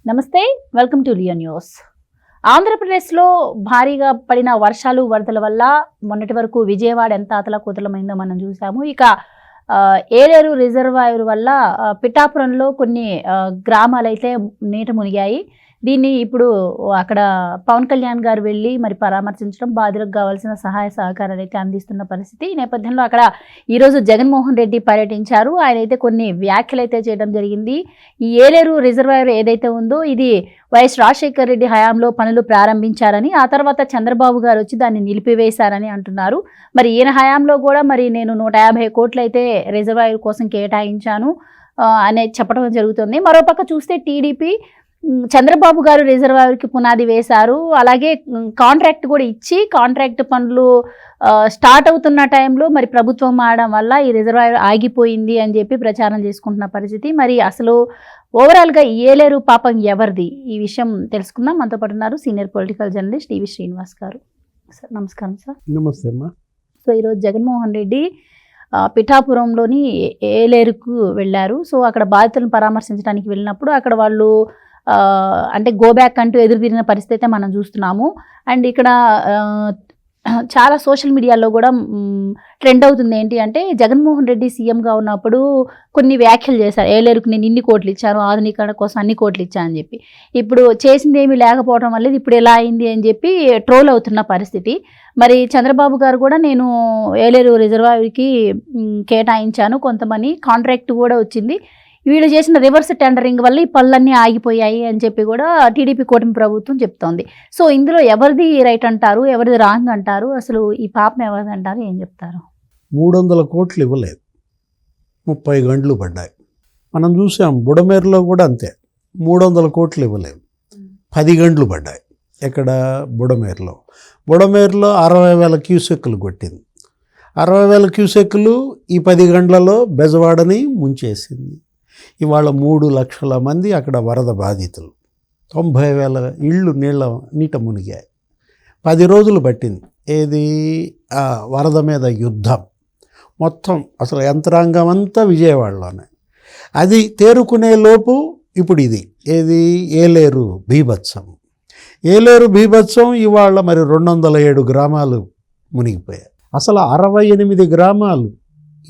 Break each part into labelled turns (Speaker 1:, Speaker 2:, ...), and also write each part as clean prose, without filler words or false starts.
Speaker 1: నమస్తే, welcome to Leo news. ఆంధ్రప్రదేశ్లో భారీగా పడిన వర్షాలు వరదల వల్ల మొన్నటి వరకు విజయవాడ ఎంత అతలాకుతలమైందో మనం చూసాము. ఇక ఏలేరు రిజర్వాయర్ వల్ల పిఠాపురంలో కొన్ని గ్రామాలైతే నీట మునిగాయి. దీన్ని ఇప్పుడు అక్కడ పవన్ కళ్యాణ్ గారు వెళ్ళి మరి పరామర్శించడం, బాధితులకు కావాల్సిన సహాయ సహకారాలు అయితే అందిస్తున్న పరిస్థితి. ఈ నేపథ్యంలో అక్కడ ఈరోజు జగన్మోహన్ రెడ్డి పర్యటించారు. ఆయన అయితే కొన్ని వ్యాఖ్యలు అయితే చేయడం జరిగింది. ఈ ఏలేరు రిజర్వాయర్ ఏదైతే ఉందో ఇది వైఎస్ రాజశేఖర రెడ్డి హయాంలో పనులు ప్రారంభించారని, ఆ తర్వాత చంద్రబాబు గారు వచ్చి దాన్ని నిలిపివేశారని అంటున్నారు. మరి ఈయన హయాంలో కూడా మరి నేను 150 కోట్లు అయితే రిజర్వాయర్ కోసం కేటాయించాను అనేది చెప్పడం జరుగుతుంది. మరోపక్క చూస్తే టీడీపీ చంద్రబాబు గారు రిజర్వాయర్కి పునాది వేశారు. అలాగే కాంట్రాక్ట్ కూడా ఇచ్చి కాంట్రాక్ట్ పనులు స్టార్ట్ అవుతున్న టైంలో మరి ప్రభుత్వం మారడం వల్ల ఈ రిజర్వాయర్ ఆగిపోయింది అని చెప్పి ప్రచారం చేసుకుంటున్న పరిస్థితి. మరి అసలు ఓవరాల్గా ఏలేరు పాపం ఎవరిది? ఈ విషయం తెలుసుకుందాం. మనతో పాటు ఉన్నారు senior political journalist TV Srinivas గారు. సార్ నమస్కారం. సార్
Speaker 2: నమస్తే అమ్మా.
Speaker 1: సో ఈరోజు జగన్మోహన్ రెడ్డి పిఠాపురంలోని ఏలేరుకు వెళ్ళారు. సో అక్కడ బాధితులను పరామర్శించడానికి వెళ్ళినప్పుడు అక్కడ వాళ్ళు అంటే గో బ్యాక్ అంటూ ఎదురు తిరిగిన పరిస్థితి అయితే మనం చూస్తున్నాము. అండ్ ఇక్కడ చాలా సోషల్ మీడియాలో కూడా ట్రెండ్ అవుతుంది ఏంటి అంటే, జగన్మోహన్ రెడ్డి సీఎంగా ఉన్నప్పుడు కొన్ని వ్యాఖ్యలు చేశారు. ఏలేరుకు నేను ఇన్ని కోట్లు ఇచ్చాను, ఆధునీకరణ కోసం అన్ని కోట్లు ఇచ్చాను అని చెప్పి. ఇప్పుడు చేసింది ఏమీ లేకపోవడం వల్ల ఇప్పుడు ఎలా అయింది అని చెప్పి ట్రోల్ అవుతున్న పరిస్థితి. మరి చంద్రబాబు గారు కూడా నేను ఏలేరు రిజర్వాయర్కి కేటాయించాను కొంతమంది, కాంట్రాక్ట్ కూడా వచ్చింది, వీళ్ళు చేసిన రివర్స్ టెండరింగ్ వల్ల ఈ పనులన్నీ ఆగిపోయాయి అని చెప్పి కూడా టీడీపీ కూటమి ప్రభుత్వం చెప్తోంది. సో ఇందులో ఎవరిది రైట్ అంటారు, ఎవరిది రాంగ్ అంటారు? అసలు ఈ పాపం ఎవరిది అంటారు, ఏం చెప్తారు?
Speaker 2: 300 కోట్లు ఇవ్వలేదు, 30 గంటలు పడ్డాయి. మనం చూసాం బుడమేరులో కూడా అంతే, 300 కోట్లు ఇవ్వలేదు, 10 గంటలు పడ్డాయి. ఎక్కడ? బుడమేరులో 60,000 క్యూసెక్కులు కొట్టింది. 60,000 క్యూసెక్కులు ఈ 10 గంటలలో బెజవాడని ముంచేసింది. ఇవాళ 3 లక్షల మంది అక్కడ వరద బాధితులు, 90,000 ఇళ్ళు నీట మునిగాయి. 10 రోజులు పట్టింది. ఏది? వరద మీద యుద్ధం మొత్తం, అసలు యంత్రాంగం అంతా విజయవాడలోనే. అది తేరుకునే లోపు ఇప్పుడు ఇది ఏది? ఏలేరు బీభత్సం. ఏలేరు బీభత్సం ఇవాళ మరి 207 గ్రామాలు మునిగిపోయాయి. అసలు 68 గ్రామాలు,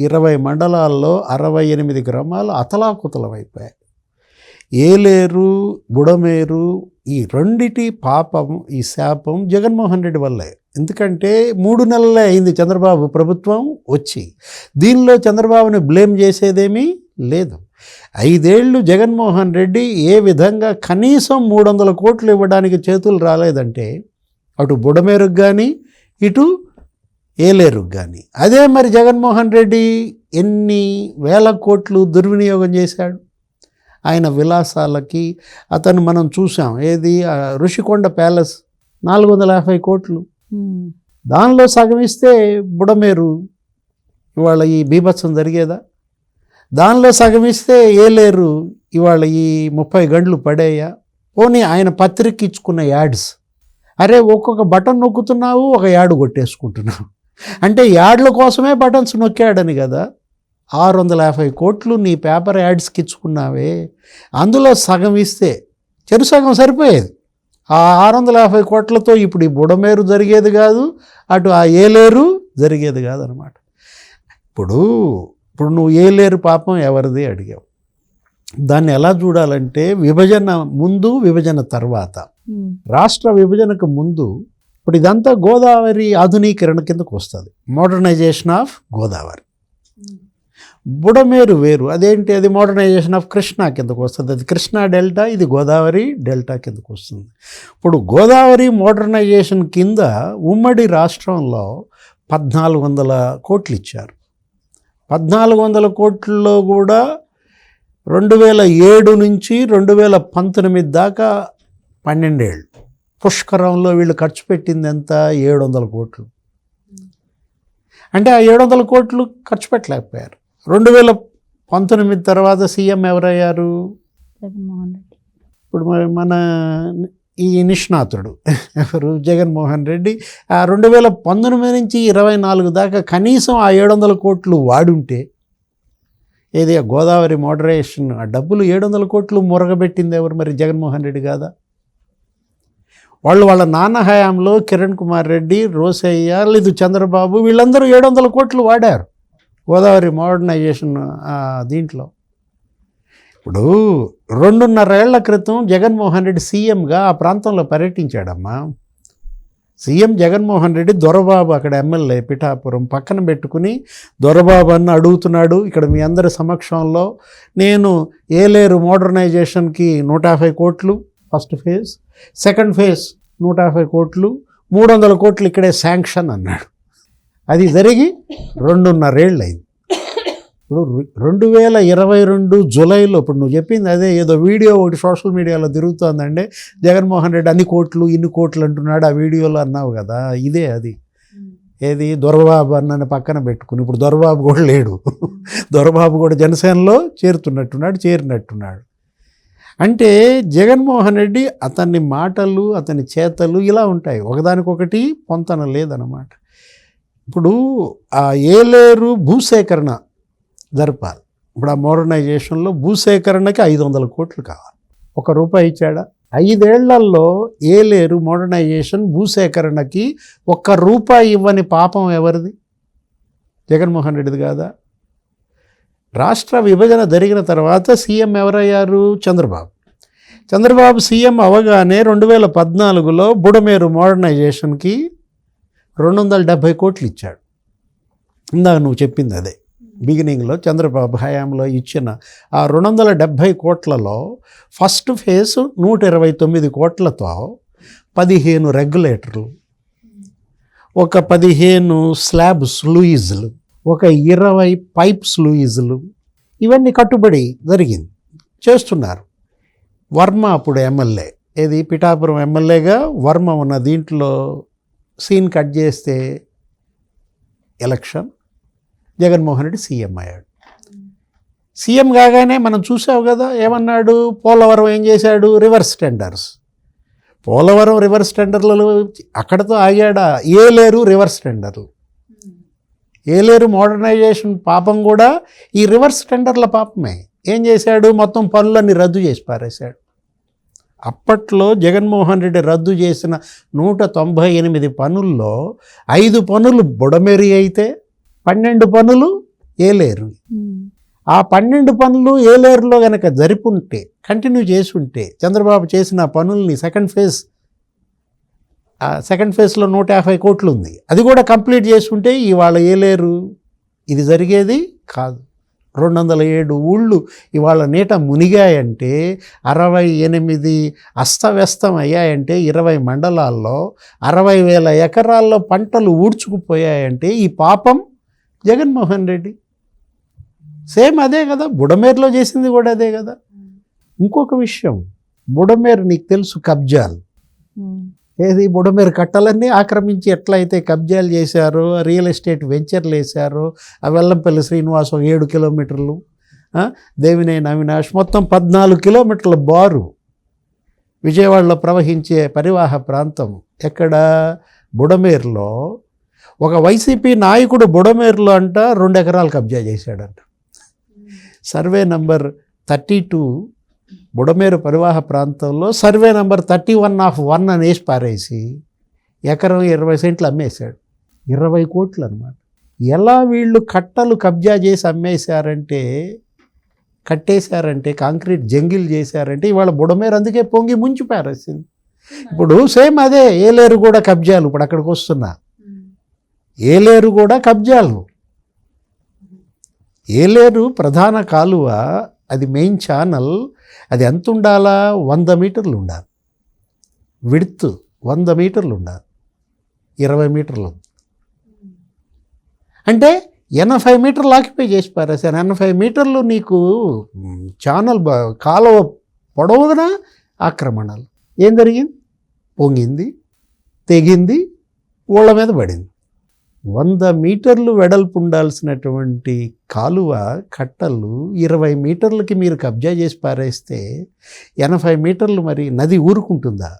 Speaker 2: 20 మండలాల్లో 68 గ్రామాలు అతలాకుతలమైపోయాయి. ఏలేరు, బుడమేరు ఈ రెండిటి పాపం, ఈ శాపం జగన్మోహన్ రెడ్డి వల్లే. ఎందుకంటే 3 నెలలే అయింది చంద్రబాబు ప్రభుత్వం వచ్చి. దీనిలో చంద్రబాబుని బ్లేమ్ చేసేదేమీ లేదు. 5 ఏళ్ళు జగన్మోహన్ రెడ్డి ఏ విధంగా కనీసం 300 కోట్లు ఇవ్వడానికి చేతులు రాలేదంటే, అటు బుడమేరుకు కానీ ఇటు ఏలేరుకు కానీ. అదే మరి జగన్మోహన్ రెడ్డి ఎన్ని వేల కోట్లు దుర్వినియోగం చేశాడు ఆయన విలాసాలకి. అతను మనం చూసాం, ఏది? ఋషికొండ ప్యాలెస్ 450 కోట్లు, దానిలో సగం ఇస్తే బుడమేరు ఇవాళ ఈ బీభత్సం జరిగేదా? దానిలో సగం ఇస్తే ఏలేరు ఇవాళ ఈ 30 గంటలు పడేయా? పోనీ ఆయన పత్రిక ఇచ్చుకున్న యాడ్స్, అరే ఒక్కొక్క బటన్ నొక్కుతున్నావు, ఒక యాడ్ కొట్టేసుకుంటున్నావు అంటే యాడ్ల కోసమే బటన్స్ నొక్కాడని కదా. 650 కోట్లు నీ పేపర్ యాడ్స్కి ఇచ్చుకున్నావే, అందులో సగం ఇస్తే చెరు సగం సరిపోయేది. ఆ 650 కోట్లతో ఇప్పుడు ఈ బుడమేరు జరిగేది కాదు, అటు ఆ ఏలేరు జరిగేది కాదనమాట. ఇప్పుడు నువ్వు ఏలేరు పాపం ఎవరిది అడిగావు. దాన్ని ఎలా చూడాలంటే, విభజన ముందు, విభజన తర్వాత. రాష్ట్ర విభజనకు ముందు ఇప్పుడు ఇదంతా గోదావరి ఆధునీకరణ కిందకు వస్తుంది, మోడర్నైజేషన్ ఆఫ్ గోదావరి. బుడమేరు వేరు, అదేంటి? అది మోడర్నైజేషన్ ఆఫ్ కృష్ణా కిందకు వస్తుంది. అది కృష్ణా డెల్టా, ఇది గోదావరి డెల్టా కిందకు వస్తుంది. ఇప్పుడు గోదావరి మోడర్నైజేషన్ కింద ఉమ్మడి రాష్ట్రంలో 1,400 కోట్లు ఇచ్చారు. 1,400 కోట్లలో కూడా 2007 నుంచి 2019 దాకా 12 ఏళ్ళు పుష్కరంలో వీళ్ళు ఖర్చు పెట్టింది ఎంత? 700 కోట్లు. అంటే ఆ 700 కోట్లు ఖర్చు పెట్టలేకపోయారు. 2019 తర్వాత సీఎం ఎవరయ్యారు?
Speaker 1: జగన్మోహన్ రెడ్డి.
Speaker 2: ఇప్పుడు మన ఈ నిష్ణాతుడు ఎవరు? జగన్మోహన్ రెడ్డి. ఆ 2019 నుంచి 24 దాకా కనీసం ఆ 700 కోట్లు వాడుంటే ఏది గోదావరి మోడరేషన్ ఆ డబ్బులు 700 కోట్లు మురగబెట్టింది ఎవరు మరి? జగన్మోహన్ రెడ్డి కాదా? వాళ్ళ నాన్న హయాంలో కిరణ్ కుమార్ రెడ్డి, రోసయ్య, లేదు చంద్రబాబు, వీళ్ళందరూ 700 కోట్లు వాడారు గోదావరి మోడర్నైజేషన్ దీంట్లో. ఇప్పుడు 2.5 ఏళ్ల క్రితం జగన్మోహన్ రెడ్డి సీఎంగా ఆ ప్రాంతంలో పర్యటించాడమ్మా. సీఎం జగన్మోహన్ రెడ్డి దొరబాబు అక్కడ ఎమ్మెల్యే పిఠాపురం పక్కన పెట్టుకుని దొరబాబు అన్న అడుగుతున్నాడు, ఇక్కడ మీ అందరి సమక్షంలో నేను ఏలేరు మోడర్నైజేషన్కి 150 కోట్లు ఫస్ట్ ఫేజ్, సెకండ్ ఫేజ్ 150 కోట్లు, 300 కోట్లు ఇక్కడే శాంక్షన్ అన్నాడు. అది జరిగి 2.5 ఏళ్ళు అయింది. ఇప్పుడు 2022 జూలైలో, ఇప్పుడు నువ్వు చెప్పింది అదే, ఏదో వీడియో ఒకటి సోషల్ మీడియాలో తిరుగుతోందండి, జగన్మోహన్ రెడ్డి అన్ని కోట్లు ఇన్ని కోట్లు అంటున్నాడు ఆ వీడియోలో అన్నావు కదా, ఇదే అది. ఏది దొరబాబు అన్నని పక్కన పెట్టుకుని, ఇప్పుడు దొరబాబు కూడా లేడు, దొరబాబు కూడా జనసేనలో చేరినట్టున్నాడు. అంటే జగన్మోహన్ రెడ్డి అతని మాటలు అతని చేతలు ఇలా ఉంటాయి, ఒకదానికొకటి పొంతన లేదన్నమాట. ఇప్పుడు ఆ ఏలేరు భూసేకరణ జరపాలి. ఇప్పుడు ఆ మోడర్నైజేషన్లో భూసేకరణకి 500 కోట్లు కావాలి. ₹1 ఇచ్చాడా? 5 ఏళ్లలో ఏలేరు మోడర్నైజేషన్ భూసేకరణకి ₹1 ఇవ్వని పాపం ఎవరిది? జగన్మోహన్ రెడ్డిది కాదా? రాష్ట్ర విభజన జరిగిన తర్వాత సీఎం ఎవరయ్యారు? చంద్రబాబు సీఎం అవగానే 2014లో బుడమేరు మోడర్నైజేషన్కి 270 కోట్లు ఇచ్చాడు. ఇందాక నువ్వు చెప్పింది అదే, బిగినింగ్లో చంద్రబాబు హయాంలో ఇచ్చిన ఆ 270 కోట్లలో ఫస్ట్ ఫేజ్ 129 కోట్లతో 15 రెగ్యులేటర్లు, ఒక 15 స్లాబ్ స్లూయిజులు, ఒక 20 పైప్ స్లూయిజులు, ఇవన్నీ కట్టుబడి జరిగింది, చేస్తున్నారు. వర్మ అప్పుడు ఎమ్మెల్యే, ఏది పిఠాపురం ఎమ్మెల్యేగా వర్మ ఉన్న దీంట్లో సీన్ కట్ చేస్తే ఎలక్షన్, జగన్మోహన్ రెడ్డి సీఎం అయ్యాడు. సీఎం కాగానే మనం చూసావు కదా, ఏమన్నాడు? పోలవరం ఏం చేశాడు? Reverse tenders. పోలవరం రివర్స్ టెండర్లలో అక్కడతో ఆగాడా? ఏలేరు రివర్స్ టెండర్లు. ఏలేరు మోడర్నైజేషన్ పాపం కూడా ఈ రివర్స్ టెండర్ల పాపమే. ఏం చేశాడు? మొత్తం పనులన్నీ రద్దు చేసి పారేశాడు. అప్పట్లో జగన్మోహన్ రెడ్డి రద్దు చేసిన 198 పనుల్లో 5 పనులు బుడమేరి అయితే 12 పనులు ఏలేరు. ఆ 12 పనులు ఏలేరులో కనుక జరిపుంటే, కంటిన్యూ చేసి ఉంటే, చంద్రబాబు చేసిన పనుల్ని సెకండ్ ఫేజ్లో 150 కోట్లు ఉంది, అది కూడా కంప్లీట్ చేసి ఉంటే ఇవాళ ఏలేరు ఇది జరిగేది కాదు. 207 ఊళ్ళు ఇవాళ నీట మునిగాయంటే, 68 అస్తవ్యస్తం అయ్యాయంటే, 20 మండలాల్లో 60,000 ఎకరాల్లో పంటలు ఊడ్చుకుపోయాయంటే ఈ పాపం జగన్మోహన్ రెడ్డి. సేమ్ అదే కదా, బుడమేరులో చేసింది కూడా అదే కదా. ఇంకొక విషయం, బుడమేరు నీకు తెలుసు కబ్జాలు, ఏది బుడమేరు కట్టలన్నీ ఆక్రమించి ఎట్లయితే కబ్జాలు చేశారో, రియల్ ఎస్టేట్ వెంచర్లు వేశారో, ఆ వెల్లంపల్లి శ్రీనివాస్ 7 కిలోమీటర్లు, దేవినేని అవినాష్ మొత్తం 14 కిలోమీటర్ల బారు విజయవాడలో ప్రవహించే పరివాహ ప్రాంతం ఎక్కడ? బుడమేరులో. ఒక వైసీపీ నాయకుడు బుడమేరులో అంట 2 ఎకరాలు కబ్జా చేశాడంట. సర్వే నంబర్ 32 బుడమేరు పరివాహ ప్రాంతంలో సర్వే నంబర్ 31/1 అని వేసి పారేసి ఎకరం 20 సెంట్లు అమ్మేశాడు. 20 కోట్లు అనమాట. ఎలా వీళ్ళు కట్టలు కబ్జా చేసి అమ్మేశారంటే, కట్టేశారంటే, కాంక్రీట్ జంగిల్ చేశారంటే ఇవాళ బుడమేరు అందుకే పొంగి ముంచి పారేసింది. ఇప్పుడు సేమ్ అదే ఏలేరు కూడా కబ్జాలు. ఇప్పుడు అక్కడికి వస్తున్నా, ఏలేరు కూడా కబ్జాలు. ఏలేరు ప్రధాన కాలువ, అది మెయిన్ ఛానల్, అది ఎంత ఉండాలా? 100 మీటర్లు ఉండాలి. విడ్త్ 100 మీటర్లు ఉండాలి, 20 మీటర్లు. అంటే 80 మీటర్లు ఆక్యుపై చేసి పారేసాను. 80 మీటర్లు నీకు ఛానల్ కాలువ పొడవునా ఆక్రమణలు. ఏం జరిగింది? పొంగింది, తెగింది, ఊళ్ళ మీద పడింది. 100 మీటర్లు వెడల్పు ఉండాల్సినటువంటి కాలువ కట్టలు 20 మీటర్లకి మీరు కబ్జా చేసి పారేస్తే 80 మీటర్లు మరి నది ఊరుకుంటుందా?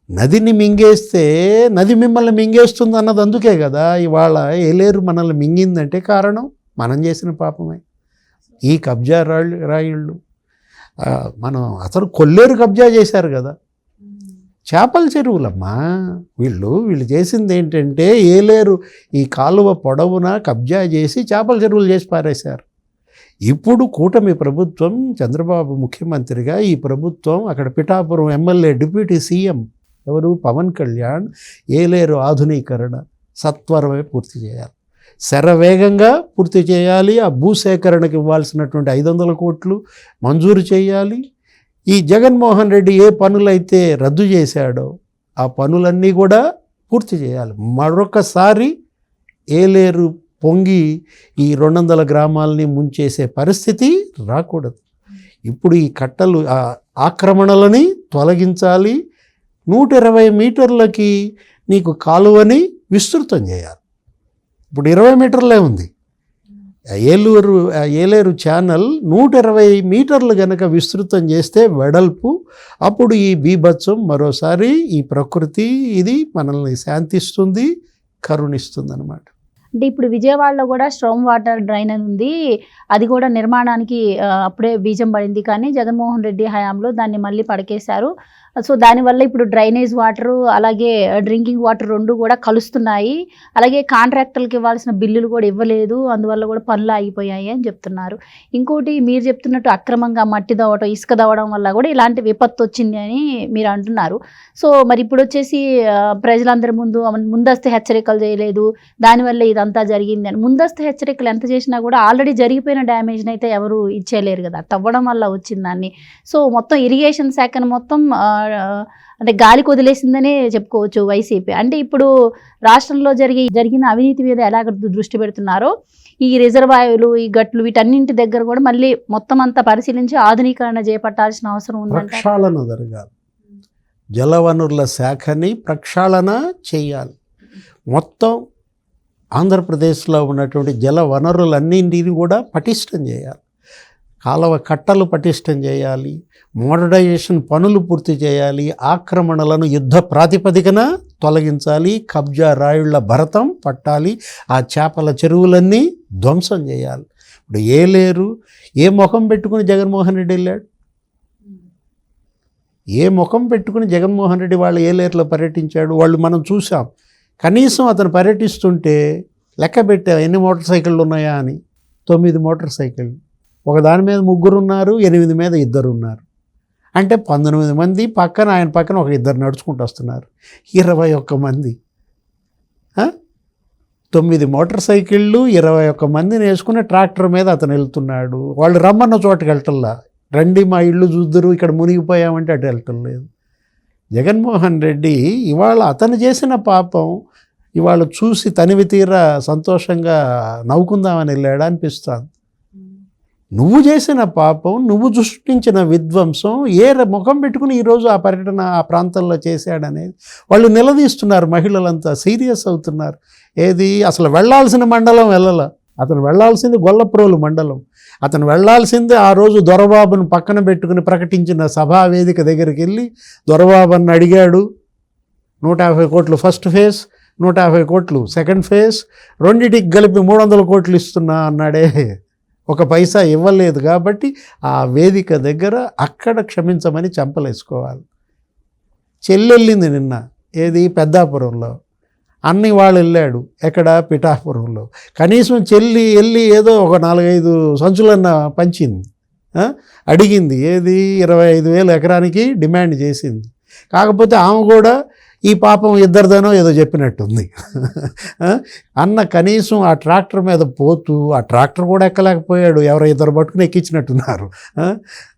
Speaker 2: నదిని మింగేస్తే నది మిమ్మల్ని మింగేస్తుంది అన్నది అందుకే కదా. ఇవాళ ఏలేరు మనల్ని మింగిందంటే కారణం మనం చేసిన పాపమే. ఈ కబ్జా రాయిళ్ళు మనం అసలు కొల్లేరు కబ్జా చేశారు కదా, చేపల చెరువులమ్మా. వీళ్ళు చేసింది ఏంటంటే ఏలేరు ఈ కాలువ పొడవున కబ్జా చేసి చేపల చెరువులు చేసి పారేశారు. ఇప్పుడు కూటమి ప్రభుత్వం, చంద్రబాబు ముఖ్యమంత్రిగా ఈ ప్రభుత్వం అక్కడ పిఠాపురం ఎమ్మెల్యే డిప్యూటీ సీఎం ఎవరు పవన్ కళ్యాణ్ ఏలేరు ఆధునీకరణ సత్వరమే పూర్తి చేయాలి, శరవేగంగా పూర్తి చేయాలి. ఆ భూసేకరణకు ఇవ్వాల్సినటువంటి 500 కోట్లు మంజూరు చేయాలి. ఈ జగన్మోహన్ రెడ్డి ఏ పనులైతే రద్దు చేశాడో ఆ పనులన్నీ కూడా పూర్తి చేయాలి. మరొకసారి ఏలేరు పొంగి ఈ 200 గ్రామాలని ముంచేసే పరిస్థితి రాకూడదు. ఇప్పుడు ఈ కట్టలు ఆక్రమణలని తొలగించాలి. 120 మీటర్లకి నీకు కాలువని విస్తృతం చేయాలి. ఇప్పుడు 20 మీటర్లే ఉంది. ఏలేరు ఛానల్ 120 మీటర్లు గనక విస్తృతం చేస్తే వెడల్పు, అప్పుడు ఈ బీభత్సం మరోసారి ఈ ప్రకృతి ఇది మనల్ని శాంతిస్తుంది, కరుణిస్తుంది అన్నమాట.
Speaker 1: అంటే ఇప్పుడు విజయవాడలో కూడా స్ట్రాంగ్ వాటర్ డ్రైన్ అని ఉంది, అది కూడా నిర్మాణానికి అప్పుడే బీజం పడింది, కానీ జగన్మోహన్ రెడ్డి హయాంలో దాన్ని మళ్ళీ పడకేశారు. సో దానివల్ల ఇప్పుడు డ్రైనేజ్ వాటరు అలాగే డ్రింకింగ్ వాటర్ రెండు కూడా కలుస్తున్నాయి. అలాగే కాంట్రాక్టర్లకు ఇవ్వాల్సిన బిల్లులు కూడా ఇవ్వలేదు, అందువల్ల కూడా పనులు ఆగిపోయాయి అని చెప్తున్నారు. ఇంకోటి మీరు చెప్తున్నట్టు అక్రమంగా మట్టి దవ్వడం, ఇసుక దవ్వడం వల్ల కూడా ఇలాంటి విపత్తు వచ్చింది అని మీరు అంటున్నారు. సో మరి ఇప్పుడు వచ్చేసి ప్రజలందరి ముందస్తు హెచ్చరికలు చేయలేదు, దానివల్ల ఇదంతా జరిగింది అని. ముందస్తు హెచ్చరికలు ఎంత చేసినా కూడా ఆల్రెడీ జరిగిపోయిన డ్యామేజ్ని అయితే ఎవరు ఇచ్చేయలేరు కదా, తవ్వడం వల్ల వచ్చిన దాన్ని. సో మొత్తం ఇరిగేషన్ శాఖను మొత్తం అంటే గాలికి వదిలేసిందనే చెప్పుకోవచ్చు వైసీపీ. అంటే ఇప్పుడు రాష్ట్రంలో జరిగిన అవినీతి మీద ఎలా దృష్టి పెడుతున్నారో, ఈ రిజర్వాయర్లు, ఈ గట్లు, వీటన్నింటి దగ్గర కూడా మళ్ళీ మొత్తం అంతా పరిశీలించి ఆధునీకరణ చేపట్టాల్సిన అవసరం ఉందంట.
Speaker 2: ప్రక్షాళన జరగాలి, జలవనరుల శాఖని ప్రక్షాళన చేయాలి. మొత్తం ఆంధ్రప్రదేశ్లో ఉన్నటువంటి జల వనరులన్నింటినీ కూడా పటిష్టం చేయాలి. కాలువ కట్టలు పటిష్టం చేయాలి, మోడర్నైజేషన్ పనులు పూర్తి చేయాలి, ఆక్రమణలను యుద్ధ ప్రాతిపదికన తొలగించాలి, కబ్జా రాయుళ్ల భరతం పట్టాలి, ఆ చేపల చెరువులన్నీ ధ్వంసం చేయాలి. ఇప్పుడు ఏలేరు ఏ ముఖం పెట్టుకుని జగన్మోహన్ రెడ్డి వెళ్ళాడు? ఏ ముఖం పెట్టుకుని జగన్మోహన్ రెడ్డి వాళ్ళు ఏలేరులో పర్యటించాడు? వాళ్ళు మనం చూసాం. కనీసం అతను పర్యటిస్తుంటే లెక్క పెట్టా ఎన్ని మోటార్ సైకిళ్ళు ఉన్నాయా అని. 9 మోటార్ సైకిళ్ళు, ఒక దాని మీద 3 ఉన్నారు, 8 మీద 2 ఉన్నారు. అంటే 19 మంది పక్కన, ఆయన పక్కన ఒక 2 నడుచుకుంటూ వస్తున్నారు. 21 మంది, 9 మోటార్ సైకిళ్ళు, 21 మందిని వేసుకుని ట్రాక్టర్ మీద అతను వెళ్తున్నాడు. వాళ్ళు రమ్మన్న చోటుకి వెళ్ళటంలా, రండి మా ఇళ్ళు చూద్దరు, ఇక్కడ మునిగిపోయామంటే అటు వెళ్ళటం లేదు. జగన్మోహన్ రెడ్డి ఇవాళ అతను చేసిన పాపం ఇవాళ చూసి తనివి తీరా సంతోషంగా నవ్వుకుందామని వెళ్ళాడా అనిపిస్తుంది. నువ్వు చేసిన పాపం, నువ్వు సృష్టించిన విధ్వంసం ఏ ముఖం పెట్టుకుని ఈరోజు ఆ పర్యటన ఆ ప్రాంతంలో చేశాడనేది వాళ్ళు నిలదీస్తున్నారు. మహిళలంతా సీరియస్ అవుతున్నారు. ఏది అసలు వెళ్ళాల్సిన మండలం వెళ్ళాల, అతను వెళ్ళాల్సింది గొల్లప్రోలు మండలం. అతను వెళ్ళాల్సిందే ఆ రోజు దొరబాబును పక్కన పెట్టుకుని ప్రకటించిన సభా వేదిక దగ్గరికి వెళ్ళి దొరబాబుని అడిగాడు. 150 కోట్లు ఫస్ట్ ఫేజ్, 150 కోట్లు సెకండ్ ఫేజ్, రెండింటికి కలిపి 300 కోట్లు ఇస్తున్నా అన్నాడే. ఒక పైసా ఇవ్వలేదు. కాబట్టి ఆ వేదిక దగ్గర అక్కడ క్షమించమని చెంపలేసుకోవాలి. చెల్లెళ్ళింది నిన్న, ఏది పెద్దాపురంలో, అన్ని వాళ్ళు వెళ్ళాడు. ఎక్కడ? పిఠాపురంలో. కనీసం చెల్లి వెళ్ళి ఏదో ఒక 4-5 సంచులన్న పంచింది, అడిగింది. ఏది 25,000 ఎకరానికి డిమాండ్ చేసింది. కాకపోతే ఆమె కూడా ఈ పాపం ఇద్దరిదనో ఏదో చెప్పినట్టుంది. అన్న కనీసం ఆ ట్రాక్టర్ మీద పోతూ, ఆ ట్రాక్టర్ కూడా ఎక్కలేకపోయాడు, ఎవరో 2 పట్టుకుని ఎక్కించినట్టున్నారు.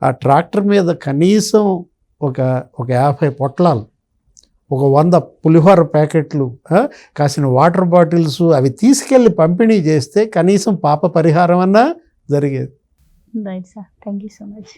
Speaker 2: ఆ ట్రాక్టర్ మీద కనీసం ఒక 50 పొట్లాలు, ఒక 100 పులిహోర ప్యాకెట్లు, కాసిన వాటర్ బాటిల్స్ అవి తీసుకెళ్ళి పంపిణీ చేస్తే కనీసం పాప పరిహారం అన్నా జరిగేది.
Speaker 1: Right sir, thank you so much.